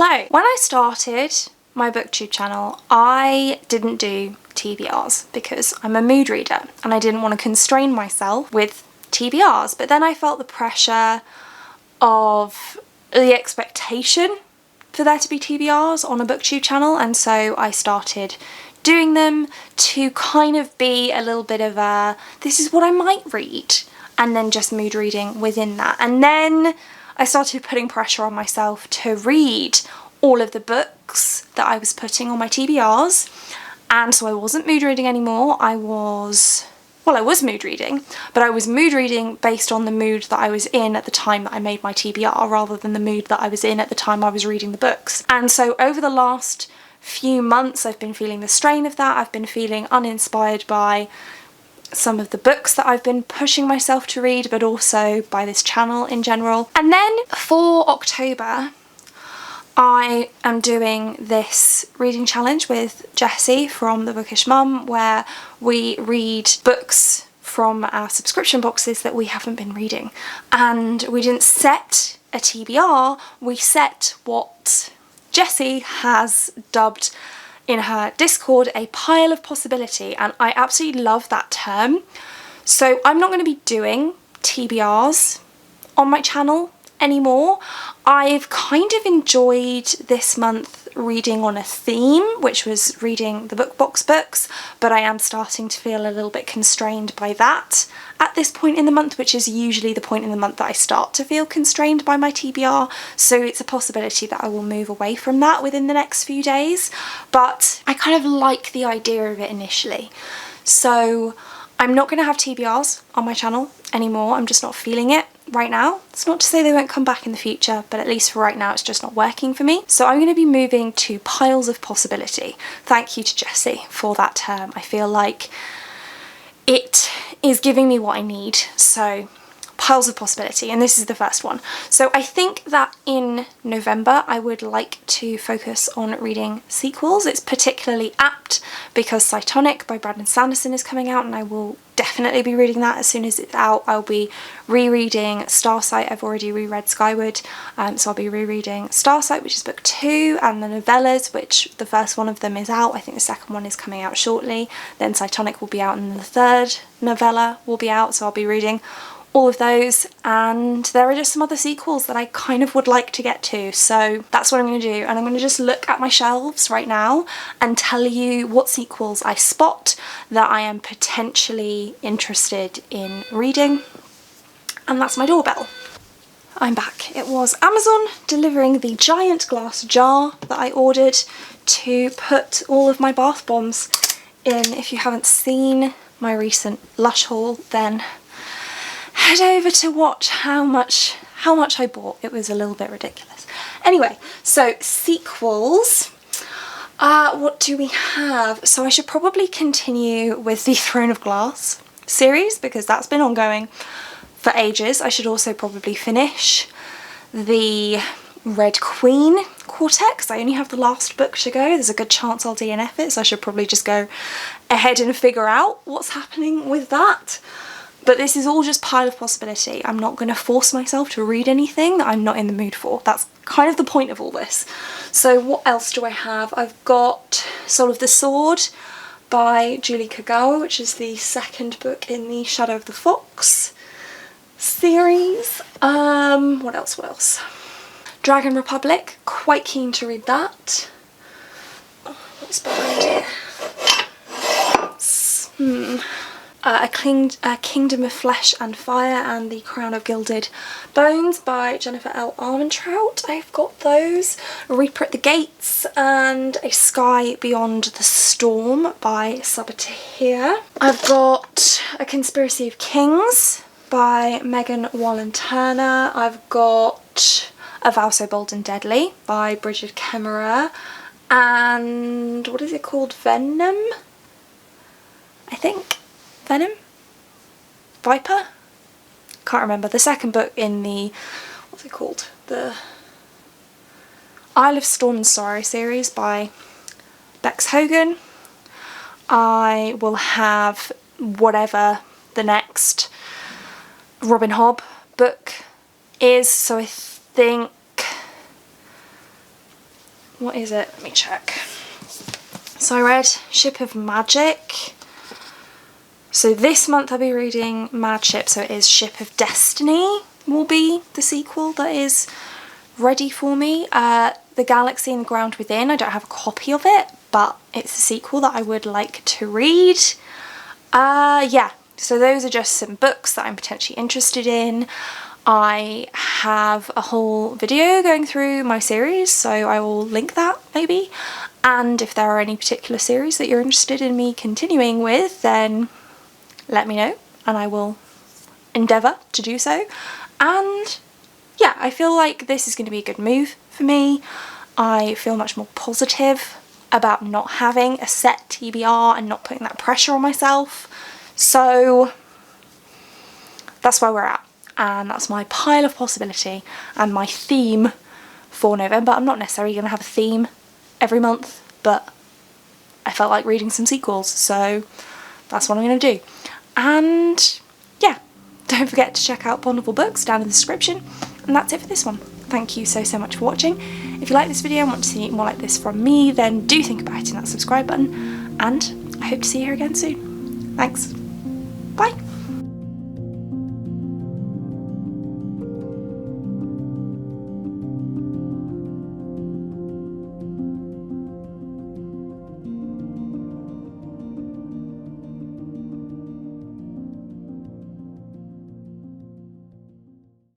Hello! When I started my booktube channel, I didn't do TBRs because I'm a mood reader and I didn't want to constrain myself with TBRs, but then I felt the pressure of the expectation for there to be TBRs on a booktube channel, and so I started doing them to kind of be a little bit of a, this is what I might read, and then just mood reading within that. And then I started putting pressure on myself to read all of the books that I was putting on my TBRs, and so I wasn't mood reading anymore. I was mood reading, but I was mood reading based on the mood that I was in at the time that I made my TBR, rather than the mood that I was in at the time I was reading the books. And so over the last few months I've been feeling the strain of that. I've been feeling uninspired by some of the books that I've been pushing myself to read, but also by this channel in general. And then for October, I am doing this reading challenge with Jessie from The Bookish Mum, where we read books from our subscription boxes that we haven't been reading. And we didn't set a TBR, we set what Jessie has dubbed in her Discord a pile of possibility, and I absolutely love that term. So I'm not going to be doing TBRs on my channel anymore. I've kind of enjoyed this month reading on a theme, which was reading the BookBox books, but I am starting to feel a little bit constrained by that at this point in the month, which is usually the point in the month that I start to feel constrained by my TBR. So it's a possibility that I will move away from that within the next few days, but I kind of like the idea of it initially. So I'm not going to have TBRs on my channel anymore. I'm just not feeling it right now. It's not to say they won't come back in the future, but at least for right now it's just not working for me. So I'm going to be moving to piles of possibility. Thank you to Jessie for that term. I feel like it is giving me what I need. So piles of possibility, and this is the first one. So I think that in November I would like to focus on reading sequels. It's particularly apt because Cytonic by Brandon Sanderson is coming out, and I will definitely be reading that as soon as it's out. I'll be rereading Starsight. I've already reread Skyward, so I'll be rereading Starsight, which is book 2, and the novellas, which the first one of them is out. I think the second one is coming out shortly. Then Cytonic will be out, and the third novella will be out, so I'll be reading all of those. And there are just some other sequels that I kind of would like to get to, so that's what I'm going to do. And I'm going to just look at my shelves right now and tell you what sequels I spot that I am potentially interested in reading. And that's my doorbell. I'm back. It was Amazon delivering the giant glass jar that I ordered to put all of my bath bombs in. If you haven't seen my recent Lush haul, then head over to watch how much I bought. It was a little bit ridiculous. Anyway, so sequels. What do we have? So I should probably continue with the Throne of Glass series because that's been ongoing for ages. I should also probably finish the Red Queen quartet because I only have the last book to go. There's a good chance I'll DNF it, so I should probably just go ahead and figure out what's happening with that. But this is all just pile of possibility. I'm not going to force myself to read anything that I'm not in the mood for. That's kind of the point of all this. So what else do I have? I've got Soul of the Sword by Julie Kagawa, which is the second book in the Shadow of the Fox series. What else? Dragon Republic, quite keen to read that. Oh, what's behind here? A Kingdom of Flesh and Fire and The Crown of Gilded Bones by Jennifer L. Armentrout. I've got those. Reaper at the Gates and A Sky Beyond the Storm by Sabathir. I've got A Conspiracy of Kings by Megan Wallen-Turner. I've got A Vow So Bold and Deadly by Bridget Kemmerer. And what is it called? Venom? I think. Venom? Viper? Can't remember. The second book in the, what's it called? The Isle of Storm and Sorrow series by Bex Hogan. I will have whatever the next Robin Hobb book is, so I think What is it? Let me check. So I read Ship of Magic. So this month I'll be reading Mad Ship, so it is Ship of Destiny will be the sequel that is ready for me. The Galaxy and the Ground Within, I don't have a copy of it, but it's a sequel that I would like to read. Yeah, so those are just some books that I'm potentially interested in. I have a whole video going through my series, so I will link that maybe. And if there are any particular series that you're interested in me continuing with, then let me know and I will endeavour to do so. And yeah, I feel like this is going to be a good move for me. I feel much more positive about not having a set TBR and not putting that pressure on myself. So that's where we're at. And that's my pile of possibility and my theme for November. I'm not necessarily going to have a theme every month, but I felt like reading some sequels, so that's what I'm going to do. And yeah, don't forget to check out Ponderful Books down in the description. And that's it for this one. Thank you so much for watching. If you like this video and want to see more like this from me, then do think about hitting that subscribe button, and I hope to see you here again soon. Thanks. Bye.